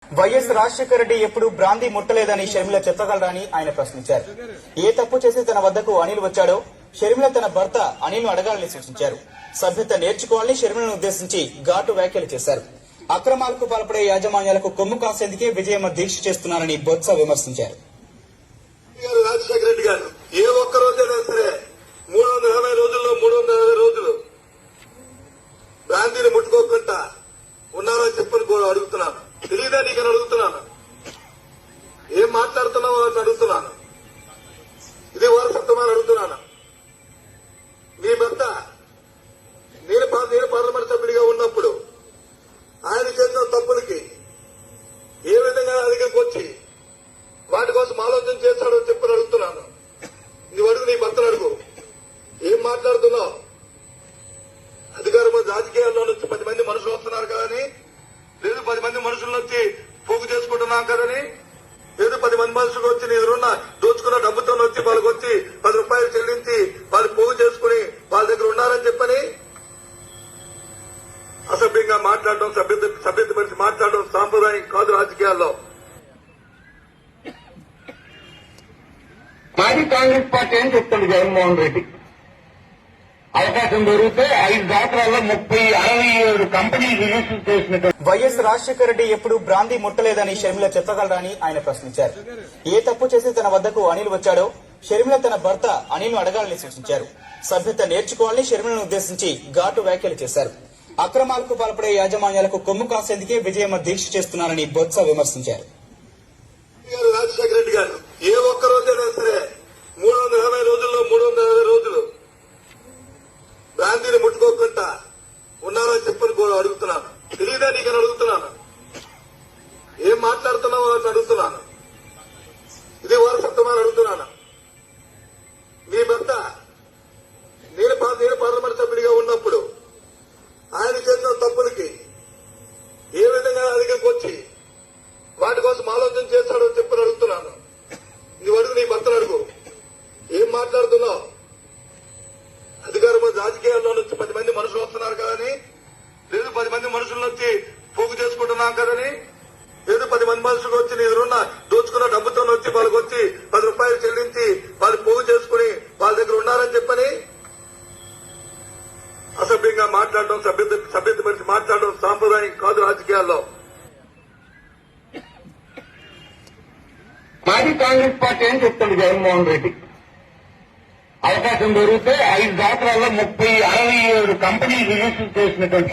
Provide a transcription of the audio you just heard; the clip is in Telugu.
వైఎస్ రాజశేఖర రెడ్డి ఎప్పుడు బ్రాందీ ముట్టలేదని షర్మిల చెప్పగలరని ఆయన ప్రశ్నించారు. ఏ తప్పు చేసి తన వద్దకు అనిల్ వచ్చాడో షర్మిల తన భర్త అనిల్ ను అడగాలని సూచించారు. సభ్యత నేర్చుకోవాలని షర్మిలను ఉద్దేశించి ఘాటు వ్యాఖ్యలు చేశారు. అక్రమాలకు పాల్పడే యాజమాన్యాలకు కొమ్ము కాసేందుకే విజయమ్మ దీక్ష చేస్తున్నారని బొత్స విమర్శించారు. రాజశేఖర రెడ్డి గారు ఏ ఒక్క రోజైనా సరే 360 రోజుల్లో 360 రోజులు బ్రాందీని ముట్టుకోకుండా ఉన్నారని చెప్పని అడుగుతున్నాను. తెలియదా నీకని అడుగుతున్నాను. ఏం మాట్లాడుతున్నావో అని అడుగుతున్నాను. ఇది వారసత్వమని అడుగుతున్నాను. మీ భర్త నేను పార్లమెంట్ సభ్యుడిగా ఉన్నప్పుడు ఆయన చేసిన తప్పులకి ఏ విధంగా అధికారికి వచ్చి వాటి కోసం ఆలోచన చేస్తాడో చెప్పని అడుగుతున్నాను. నువ్వు అడుగు, నీ భర్తను అడుగు. ఏం మాట్లాడుతున్నావు? అధికారం రాజకీయాల్లో నుంచి 10 మంది మనుషులు వస్తున్నారు కదని, లేదు 10 మంది మనుషుల నుంచి పోగు చేసుకుంటున్నాం కదని, లేదు 10 మంది మనుషులు వచ్చి నీ ఎదురున్న దోచుకున్న డబ్బుతో వచ్చి వాళ్ళకి వచ్చి 10 రూపాయలు చెల్లించి వాళ్ళు పోగు చేసుకుని వాళ్ళ దగ్గర ఉన్నారని చెప్పని అసభ్యంగా మాట్లాడడం, సభ్యత పరిచి మాట్లాడడం సాంప్రదాయం కాదు రాజకీయాల్లో. మాజీ కాంగ్రెస్ పార్టీ ఏం చెప్తుంది? జగన్మోహన్ రెడ్డి అవకాశం దొరికితే 5 సంవత్సరాల్లో 67 కంపెనీలు రిజిస్టర్ చేసినట్టు. వైఎస్ రాజశేఖర రెడ్డి ఎప్పుడు బ్రాందీ ముట్టలేదని షర్మిల చెప్పగలరని ఆయన ప్రశ్నించారు. ఏ తప్పు చేసి తన వద్దకు అనిల్ వచ్చాడో షర్మిల తన భర్త అనిల్ ను అడగాలని సూచించారు. సభ్యత నేర్చుకోవాలని షర్మిలను ఉద్దేశించి ఘాటు వ్యాఖ్యలు చేశారు. అక్రమాలకు పాల్పడే యాజమాన్యాలకు కొమ్ము కాసేందుకే విజయమ్మ దీక్ష చేస్తున్నారని బొత్స విమర్శించారు. రాజశేఖర రెడ్డి గారు ఏ ఒక్క రోజైనా సరే 360 రోజుల్లో 360 రోజులు బ్రాందీని ముట్టుకోకుండా ఉన్నారని చెప్పని అడుగుతున్నాను. తెలియదా నీకని అడుగుతున్నాను. ఏం మాట్లాడుతున్నావో అని అడుగుతున్నాను. ఇది వారసత్వమని అడుగుతున్నాను. మీ భర్త నేను పార్లమెంట్ సభ్యుడిగా ఉన్నప్పుడు ఆయన చేసిన తప్పులకి ఏ విధంగా అధికారికి వచ్చి వాటి కోసం ఆలోచన చేస్తాడో చెప్పని అడుగుతున్నాను. నువ్వు అడుగు, నీ భర్తను అడుగు. ఏం మాట్లాడుతున్నావు? అధికారం రాజకీయాల్లో నుంచి 10 మంది మనుషులు వస్తున్నారు కదని, లేదు 10 మంది మనుషుల నుంచి పోగు చేసుకుంటున్నాం కదని, లేదు 10 మంది మనుషులు వచ్చి నీ ఎదురున్న దోచుకున్న డబ్బుతో వచ్చి వాళ్ళకి వచ్చి 10 రూపాయలు చెల్లించి వాళ్ళు పోగు చేసుకుని వాళ్ళ దగ్గర ఉన్నారని చెప్పని అసభ్యంగా మాట్లాడడం, సభ్యత పరిచి మాట్లాడడం సాంప్రదాయం కాదు రాజకీయాల్లో. మాజీ కాంగ్రెస్ పార్టీ ఏం చెప్తుంది? జగన్మోహన్ రెడ్డి అవకాశం దొరికితే 5 సంవత్సరాల్లో 67 కంపెనీలు రిజిస్టర్ చేసినటువంటి